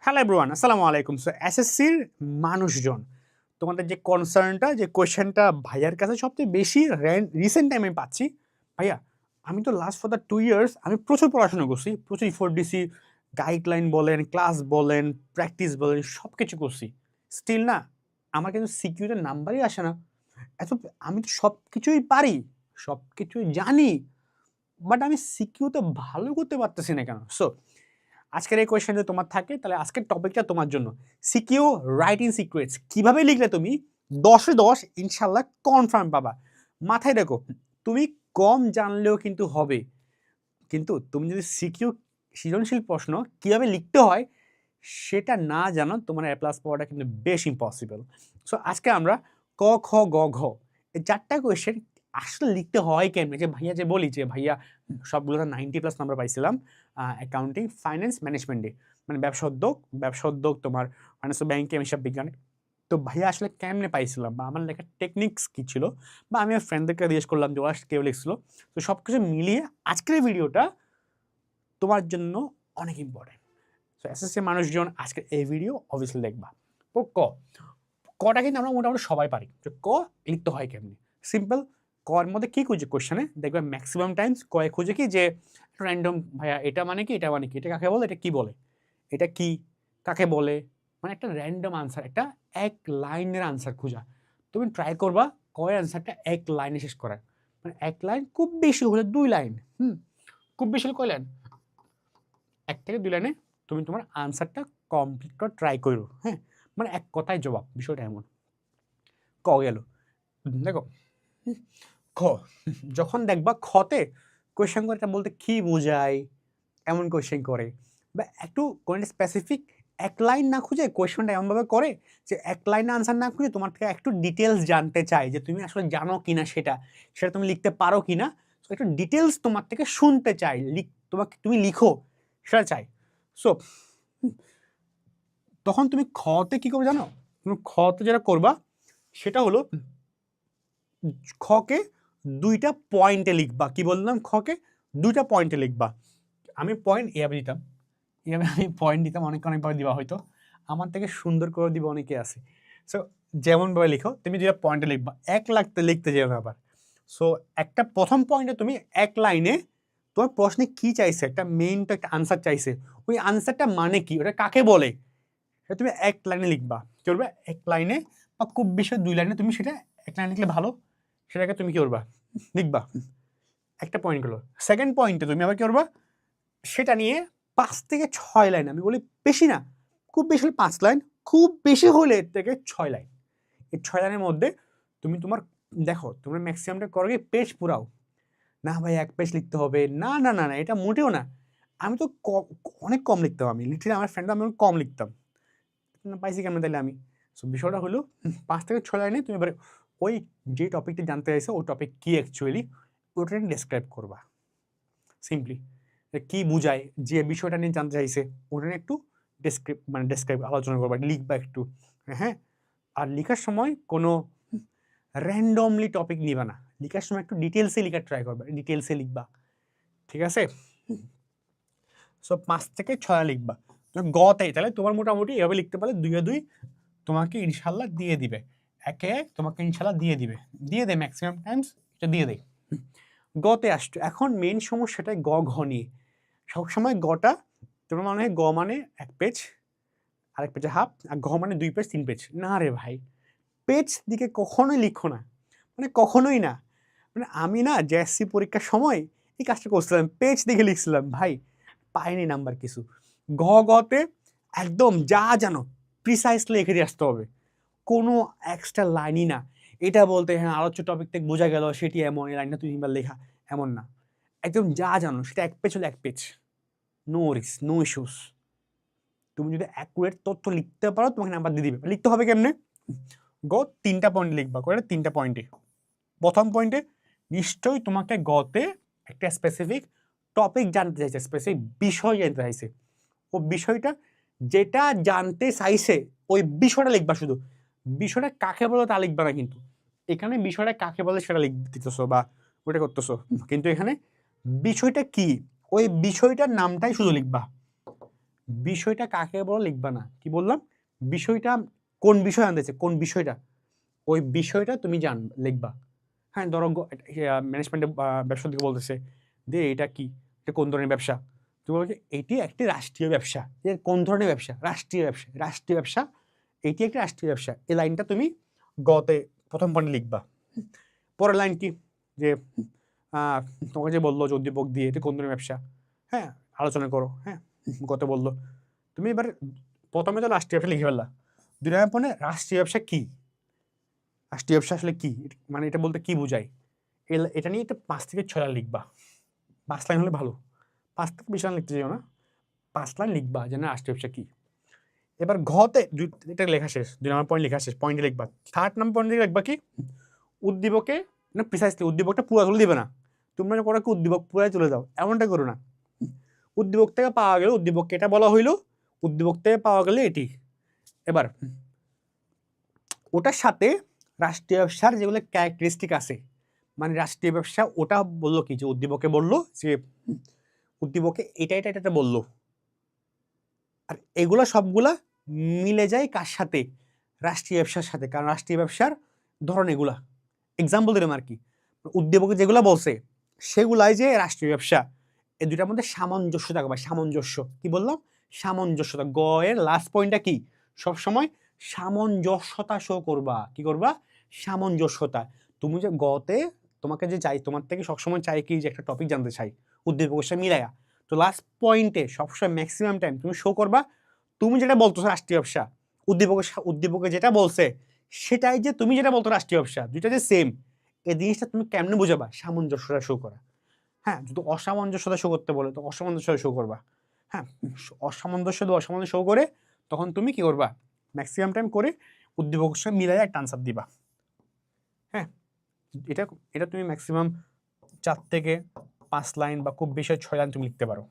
Hello everyone, আসসালামু আলাইকুম। So এসএসসির মানুষজন তোমাদের যে কনসার্নটা যে কোয়েশ্চেনটা ভাইয়ার কাছে সবচেয়ে বেশি রিসেন্ট টাইমে পাচ্ছি, ভাইয়া আমি তো লাস্ট ফর দ্য 2 ইয়ার্স আমি প্রচুর পড়াশোনা করছি, প্রচুর ইফোর্ট দিছি, গাইডলাইন বলেন, ক্লাস বলেন, প্র্যাকটিস বলেন, সব কিছু করছি। স্টিল না আমার কিন্তু সিকিউরিটির নাম্বারই আসে না। এত আমি তো সব কিছুই পারি, সব কিছুই জানি, বাট আমি সিকিউতে ভালো করতে পারতেছি না কেন? সো আজকের এই কোয়েশ্চেন যদি তোমার থাকে তাহলে আজকের টপিকটা তোমার জন্য। সিকিউ রাইটিং সিক্রেটস কিভাবে লিখলে তুমি 10-এ 10 ইনশাআল্লাহ কনফার্ম পাবা। মাথায় রেখো, তুমি কম জানলেও কিন্তু হবে। কিন্তু তুমি যদি সিকিউ সৃজনশীল প্রশ্ন কিভাবে লিখতে হয় সেটা না জানো, তোমার এ প্লাস পাওয়াটা কিন্তু বেশ ইম্পসিবল। সো আজকে আমরা ক, খ, গ, ঘ এই 4টা কোয়েশ্চেন আসলে লিখতে হয় কেমনে, যে ভাইয়া যে বলি যে ভাইয়া সবগুলোতে 90+ নাম্বার পাইছিলাম অ্যাকাউন্টিং, ফাইন্যান্স, ম্যানেজমেন্টে, মানে ব্যবসা উদ্যোগ তোমার ফাইন্যান্স, ব্যাংকিং, হিসাব বিজ্ঞানে। তো ভাইয়া আসলে কেমনে পাইছিলাম বা আমার লেখার টেকনিক্স কী ছিল, বা আমি আমার ফ্রেন্ডদেরকে জিজ্ঞেস করলাম যে ওরা কেউ লিখছিল। তো সব কিছু মিলিয়ে আজকের এই ভিডিওটা তোমার জন্য অনেক ইম্পর্টেন্ট। সো এসএসসি মানুষজন আজকের এই ভিডিও অবভিয়াসলি দেখবা। তো কটা কিন্তু আমরা মোটামুটি সবাই পারি, যে ক লিখতে হয় কেমনি। সিম্পল। কর মধ্যে কি খুঁজে কোশ্চেনে দেখবে ম্যাক্সিমাম টাইমস কয়ে খুঁজে কি যে র্যান্ডম, ভাইয়া এটা মানে কি, এটা মানে কি, এটা কাকে বলে, এটা কি বলে, এটা কি কাকে বলে, মানে একটা র্যান্ডম আনসার, একটা এক লাইনের আনসার খোঁজা। তুমি ট্রাই করবা কয়ের আনসারটা এক লাইনে শেষ করার, মানে এক লাইন, খুব বেশি হলে 2 লাইন। খুব বেশি হলে কয় লাইন, 1 থেকে 2 লাইনে তুমি তোমার আনসারটা কমপ্লিট করে ট্রাই করো। হ্যাঁ, মানে এক কথায় জবাব, বিষয়টা এমন। ক গেল, দেখো খ, যখন দেখবা খতে কোয়েশ্চেন করে, এটা বলতে কি বোঝায়, এমন কোয়েশ্চেন করে, বা একটু কোনো স্পেসিফিক এক লাইন না খুঁজে কোয়েশ্চেনটা এমনভাবে করে যে এক লাইনে আনসার না খুঁজে তোমার থেকে একটু ডিটেলস জানতে চাই, যে তুমি আসলে জানো কিনা সেটা, সেটা তুমি লিখতে পারো কিনা। সো একটু ডিটেলস তোমার থেকে শুনতে চাই, তোমাকে তুমি লিখো সেটা চাই। সো তখন তুমি খতে কি করবে জানো? তুমি খতে যেটা করবা সেটা হলো খকে 2টা পয়েন্টে লিখবা। কি বললাম? খকে 2টা পয়েন্টে লিখবা। আমি পয়েন্ট এভাবে দিতাম, এভাবে আমি পয়েন্ট দিতাম, অনেকবার দিবা হয়তো, আমার থেকে সুন্দর করে দিবা অনেকে আছে। সো যেমনভাবে লিখো, তুমি 2টা পয়েন্টে লিখবা, এক লাগতে লিখতে যেও না আবার। সো একটা প্রথম পয়েন্টে তুমি এক লাইনে তোমার প্রশ্নে কি চাইছে, একটা মেইন তো একটা আনসার চাইছে, ওই আনসারটা মানে কি, ওটা কাকে বলে, সেটা তুমি এক লাইনে লিখবা। কি করবে? এক লাইনে বা খুব বেশি 2 লাইনে, তুমি সেটা এক লাইনে লিখলে ভালো, সেটাকে তুমি কি করবা? লিখবা। একটা পয়েন্ট হলো। সেকেন্ড পয়েন্টে তুমি আবার কি করবা? সেটা নিয়ে 5 থেকে 6 লাইন, আমি বলি বেশি না, খুব বেশি হলে 5 লাইন, খুব বেশি হলে এর থেকে 6 লাইন। এই 6 লাইনের মধ্যে তুমি তোমার, দেখো তোমরা ম্যাক্সিমামটা করো কি পেজ পুরাও না, ভাই 1 পেজ লিখতে হবে, না না না না, এটা মোটেও না। আমি তো অনেক কম লিখতাম, আমি লিটারালি আমার ফ্রেন্ড আমি কম লিখতাম না, পাইছি কেমন তাহলে আমি। সো বিষয়টা হলো 5 থেকে 6 লাইনে তুমি এবারে ওই যে টপিকটা জানতে চাইছো, ওই টপিক কি অ্যাকচুয়ালি, ওটা ডেসক্রাইব করবা সিম্পলি, কি বুঝায়, যে বিষয়টা নিয়ে জানতে চাইছে ওটা নিয়ে একটু ডেসক্রাইব আলোচনা করবা, লিখবা একটু। হ্যাঁ, আর লিখার সময় কোনো র্যান্ডমলি টপিক নিবা না, লিখার সময় একটু ডিটেলসে লিখার ট্রাই করবা, ডিটেলসে লিখবা, ঠিক আছে? সো 5 থেকে 6 লিখবা। তুমি গতে তাহলে তোমার মোটামুটি এভাবে লিখতে পারলে 2 তোমাকে ইনশাল্লাহ দিয়ে দিবে, 1 তোমাকে ইনশাল্লাহ দিয়ে দিবে, দিয়ে দেয় ম্যাক্সিমাম টাইমস, এটা দিয়ে দেয়। গতে আসছো, এখন মেন সমস্যাটাই গ ঘ নিয়ে। সবসময় গটা তোমার মনে হয় গ মানে 1 পেজ, আরেক পেজে হাফ, আর ঘ মানে 2 পেজ 3 পেজ। না রে ভাই, পেজ দিকে কখনোই লিখো না, মানে কখনোই না। মানে আমি না জেএসসি পরীক্ষার সময় এই কাজটা করছিলাম, পেজ দিকে লিখছিলাম, ভাই পাইনি নাম্বার কিছু। গতে একদম যা জানো প্রিসাইসলি লিখে দিয়ে আসতে হবে, কোনো এক্সট্রা লাইনই না। এটা বলতে হ্যাঁ আলোচ্য টপিক থেকে বোঝা গেল সেটি এমন, এই লাইনটা 2-3 বার লেখা, এমন না। একদম যা জানো সেটা 1 পেজ হলে 1 page, no risk, no issues. তুমি যদি অ্যাকুরেট তথ্য লিখতে পারো তোমাকে নাম্বার দিয়ে দিবে। লিখতে হবে কেমনে? 3টা পয়েন্ট লিখবা, করে 3টা পয়েন্টে। প্রথম পয়েন্টে নিশ্চয়ই তোমাকে গতে একটা স্পেসিফিক টপিক জানতে চাইছে, স্পেসিফিক বিষয় জানতে চাইছে, ও বিষয়টা যেটা জানতে চাইছে ওই বিষয়টা লিখবা। শুধু বিষয়টা কাকে বলে তা লিখবা না, কিন্তু এখানে বিষয়টা কাকে বলে সেটা লিখ দিতেছো বা ওটা করতেছো, কিন্তু এখানে বিষয়টা কি ওই বিষয়টার নামটাই শুধু লিখবা। বিষয়টা কাকে বলো লিখবা না, কি বললাম, বিষয়টা কোন বিষয় আনতেছে, কোন বিষয়টা, ওই বিষয়টা তুমি লিখবা। হ্যাঁ, ধরো ম্যানেজমেন্টে ব্যবসা থেকে বলতেছে যে এটা কি, এটা কোন ধরনের ব্যবসা, তুমি বলছো এটি একটি রাষ্ট্রীয় ব্যবসা। এর কোন ধরনের ব্যবসা? রাষ্ট্রীয় ব্যবসা। রাষ্ট্রীয় ব্যবসা, এটি একটি রাষ্ট্রীয় ব্যবসা। এই লাইনটা তুমি গতে প্রথম পয়েন্টে লিখবা। পরের লাইন কি, যে তোমাকে যে বললো যে উদ্দীপক দিয়ে এটি কোন ধরনের ব্যবসা, হ্যাঁ আলোচনা করো। হ্যাঁ, গতে বললো, তুমি এবার প্রথমে তো রাষ্ট্রীয় ব্যবসা লিখে ফেললা, 2 নম্বর পয়েন্টে রাষ্ট্রীয় ব্যবসা কি, রাষ্ট্রীয় ব্যবসা আসলে কি, মানে এটা বলতে কি বোঝায়, এটা নিয়ে একটা 5 থেকে 6 লাইন লিখবা। 5 লাইন হলে ভালো, 5 থেকে 20 লাইন লিখতে চাও না, 5 লাইন লিখবা যে না রাষ্ট্রীয় ব্যবসা কি। এবার ঘতে এটা লেখা শেষ, 2 নম্বর পয়েন্ট লেখা শেষ, পয়েন্টে লিখবা। 3rd নম্বর পয়েন্টে লিখবা কি, উদ্দীপকে না প্রিসাইসলি উদ্দীপকটা পুরো তুলে দিবে না, তোমরা করো কি উদ্দীপক পুরাই তুলে দাও, এমনটা করো না। উদ্দীপক থেকে পাওয়া গেল, উদ্দীপককে এটা বলা হইলো, উদ্দীপক থেকে পাওয়া গেলে এটি। এবার ওটার সাথে রাষ্ট্রীয় ব্যবসার যেগুলো ক্যারেক্টারিস্টিক আছে, মানে রাষ্ট্রীয় ব্যবসা ওটা বললো কি, যে উদ্দীপকে বললো যে উদ্দীপকে এটা এটা এটা বললো, আর এগুলো সবগুলা মিলে যায় কার সাথে, রাষ্ট্রীয় ব্যবসার সাথে, কারণ রাষ্ট্রীয় ব্যবসার ধরন এগুলা। এক্সাম্পল দিলাম আর কি, উদ্দীপকে যেগুলো বলছে সেগুলাই যে রাষ্ট্রীয় ব্যবসা। এই দুইটার মধ্যে সামঞ্জস্য থাকবে, সামঞ্জস্য, কি বললাম, সামঞ্জস্যতা। গ এর লাস্ট পয়েন্টটা কি, সবসময় সামঞ্জস্যতা শো করবা, কি করবা, সামঞ্জস্যতা। তুমি যে গতে তোমাকে যে চাই, তোমার থেকে সবসময় চাই কি, যে একটা টপিক জানতে চাই উদ্দীপকের সাথে মিলায়া, তো লাস্ট পয়েন্টে সবসময় ম্যাক্সিমাম টাইম তুমি শো করবা তুমি যেটা বলতেছো রাষ্ট্রীয় ব্যবসা, উদ্দীপকে যেটা বলছে সেটাই যে তুমি যেটা বলতো রাষ্ট্রীয় ব্যবসা, দুইটা যে সেম। এই জিনিসটা তুমি কেমনে বুঝাবা, সামঞ্জস্যতা শো করা। হ্যাঁ, যদি অসামঞ্জস্যতা শো করতে বলে তো অসামঞ্জস্যতা শো করবা। হ্যাঁ, অসামঞ্জস্য শো করে তখন তুমি কি করবা, ম্যাক্সিমাম টাইম করে উদ্দীপকের সঙ্গে মিলাই একটা আনসার দিবা। হ্যাঁ, এটা এটা তুমি ম্যাক্সিমাম 4 থেকে 5 লাইন বা খুব বেশি 6 লাইন তুমি লিখতে পারো।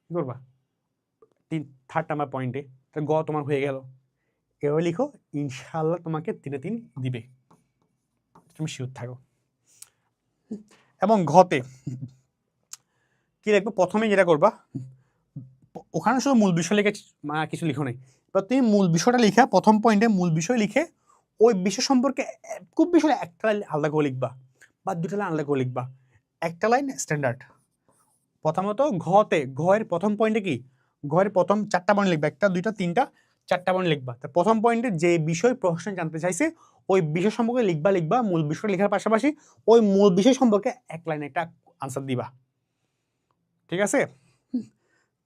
কি করবা, 3rd নাম্বার পয়েন্টে গ তোমার হয়ে গেল। এভাবে লিখো, ইনশাআল্লাহ তোমাকে 3-এ 3 দিবে, তুমি শিওর থাকো। এবং ঘতে কি লিখবো, প্রথমে যেটা করবা, ওখানে শুধু মূল বিষয় লিখে কিছু লিখো নাই, এবার তুমি মূল বিষয়টা লিখা, প্রথম পয়েন্টে মূল বিষয় লিখে ওই বিষয় সম্পর্কে খুব বেশি একটা লাইন আলাদা করে লিখবা, বা 2টা লাইন আলাদা করে লিখবা, একটা লাইন স্ট্যান্ডার্ড। প্রথমত ঘতে, ঘয়ের প্রথম পয়েন্টে কি, ঘয়ের প্রথম 4টা পয়েন্ট লিখবা, 1টা 2টা 3টা 4টা পয়েন্ট লিখবা। তো প্রথম পয়েন্টে যে বিষয় প্রশ্ন জানতে চাইছে ওই বিষয় সম্পর্কে লিখবা, মূল বিষয় লেখার পাশাপাশি ওই মূল বিষয় সম্পর্কে এক লাইনে একটা আনসার দিবা, ঠিক আছে।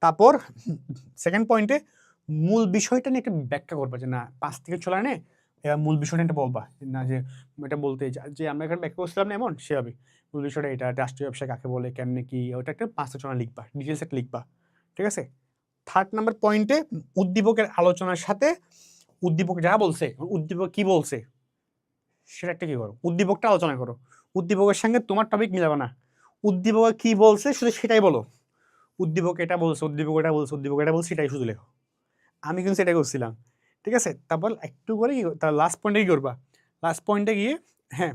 তারপর 2nd পয়েন্টে মূল বিষয়টা নিয়ে একটা ব্যাখ্যা করবা, যে না 5 থেকে 6 লাইনে এবার মূল বিষয়টা এটা বলবা, না যে এটা বলতে যে আমরা এখানে ব্যাখ্যা করছিলাম না এমন সেভাবে, মূল বিষয়টা এটা, রাষ্ট্রীয় ব্যবসা কাকে বলে, কেমনে কি, ওটা একটা 5 থেকে 6 লাইন লিখবা, ডিটেলস একটা লিখবা, ঠিক আছে। 3rd নাম্বার পয়েন্টে উদ্দীপকের আলোচনার সাথে উদ্দীপক যা বলছে, উদ্দীপক কি বলছে সেটা একটা কি করো, উদ্দীপকটা আলোচনা করো। উদ্দীপকের সঙ্গে তোমার টপিক মিলাবে না, উদ্দীপক কি বলছে শুধু সেটাই বলো, উদ্দীপক এটা বলছে, উদ্দীপক এটা বলছে, উদ্দীপক এটা বলছে, সেটাই শুধু লেখো। আমি কিন্তু সেটা করছিলাম, ঠিক আছে। তারপর একটু করে তার লাস্ট পয়েন্টে কি করবা, লাস্ট পয়েন্টে গিয়ে হ্যাঁ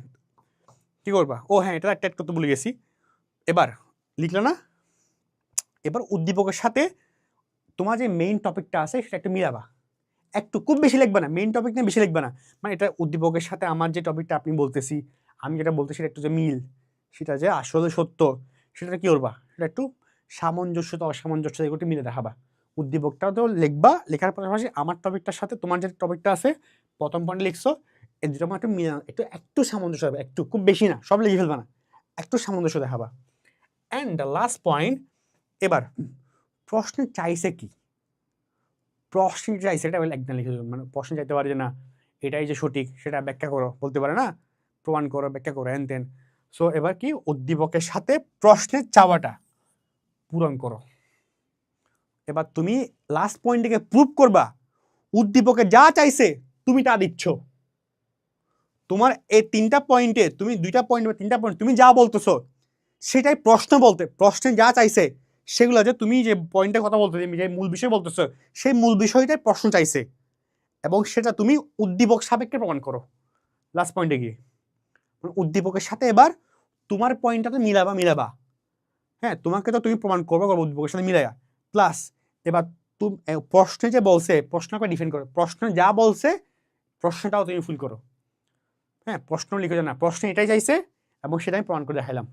কি করবা, ও হ্যাঁ এটা একটা করতে ভুলে গেছি, এবার লিখলে না, এবার উদ্দীপকের সাথে তোমার যে মেইন টপিকটা আছে সেটা একটু মিলাবা, একটু, খুব বেশি লিখবা না, মেইন টপিক নিয়ে বেশি লিখবা না, মানে এটা উদ্দীপকের সাথে আমার যে টপিকটা আপনি বলতেছি, আমি যেটা বলতেছি সেটা একটু যে মিল, সেটা যে আসলে সত্য, সেটা কি করবা, সেটা একটু সামঞ্জস্যতা অসামঞ্জস্য এগুলো মিলে দেখাবা। উদ্দীপকটাও তো লিখবা, লেখার পাশাপাশি আমার টপিকটার সাথে তোমার যে টপিকটা আছে প্রথম পয়েন্টে লিখছো এই দুটো একটু মিলে, একটু সামঞ্জস্য হবে, একটু, খুব বেশি না, সব লিখে ফেলবা না, একটু সামঞ্জস্য দেখাবা। অ্যান্ড দ্য লাস্ট পয়েন্ট, এবার প্রশ্ন চাইছে কি, প্রশ্ন চাইছে এটা একদম লিখে দেবে, মানে প্রশ্ন চাইতে পারে যে না এটাই যে সঠিক সেটা ব্যাখ্যা করো, বলতে পারে না, প্রমাণ করো, ব্যাখ্যা করো, হ্যান তেন। সো এবার কি, উদ্দীপকের সাথে প্রশ্নের চাওয়াটা পূরণ করো। এবার তুমি লাস্ট পয়েন্টটাকে প্রুভ করবা, উদ্দীপকে যা চাইছে তুমি তা দিচ্ছ। তোমার এই 3টা পয়েন্টে তুমি 2টা পয়েন্ট বা 3টা পয়েন্ট তুমি যা বলতেছো সেটাই প্রশ্ন বলতে, প্রশ্নে যা চাইছে সেগুলো, যে তুমি যে পয়েন্টের কথা বলতে, যে মূল বিষয় বলতেছো সেই মূল বিষয়টাই প্রশ্ন চাইছে, এবং সেটা তুমি উদ্দীপক সাপেক্ষে প্রমাণ করো লাস্ট পয়েন্টে গিয়ে। উদ্দীপকের সাথে এবার তোমার পয়েন্টটা তো মিলাবা, হ্যাঁ তোমাকে তো তুমি প্রমাণ করবো উদ্দীপকের সাথে মিলাইয়া, প্লাস এবার প্রশ্নে যে বলছে প্রশ্নকে ডিফেন্ড করো, প্রশ্ন যা বলছে প্রশ্নটাও তুমি ফুল করো। হ্যাঁ, প্রশ্ন লিখো যে না প্রশ্ন এটাই চাইছে এবং সেটা আমি প্রমাণ করে দেখাইলাম,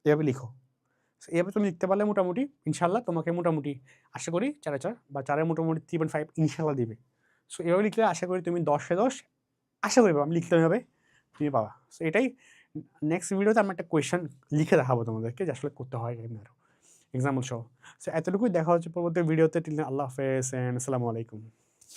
এভাবে লিখো। এভাবে তুমি লিখতে পারলে মোটামুটি ইনশাল্লাহ তোমাকে মোটামুটি আশা করি 4/4 বা 4-এর মোটামুটি 3.5 ইনশাল্লাহ দিবে। সো এভাবে লিখলে আশা করি তুমি 10-এ 10 আশা করি পাবো, আমি লিখতে হবে তুমি পাবা। সো এটাই নেক্সট ভিডিওতে আমি একটা কোয়েশ্চেন লিখে দেখাবো তোমাদেরকে যে আসলে করতে হয় কেমন আরো এক্সাম্পল সহ। সো এতটুকুই, দেখা হচ্ছে পরবর্তী ভিডিওতে। আল্লাহ হাফেজ এন্ড আসসালামু আলাইকুম।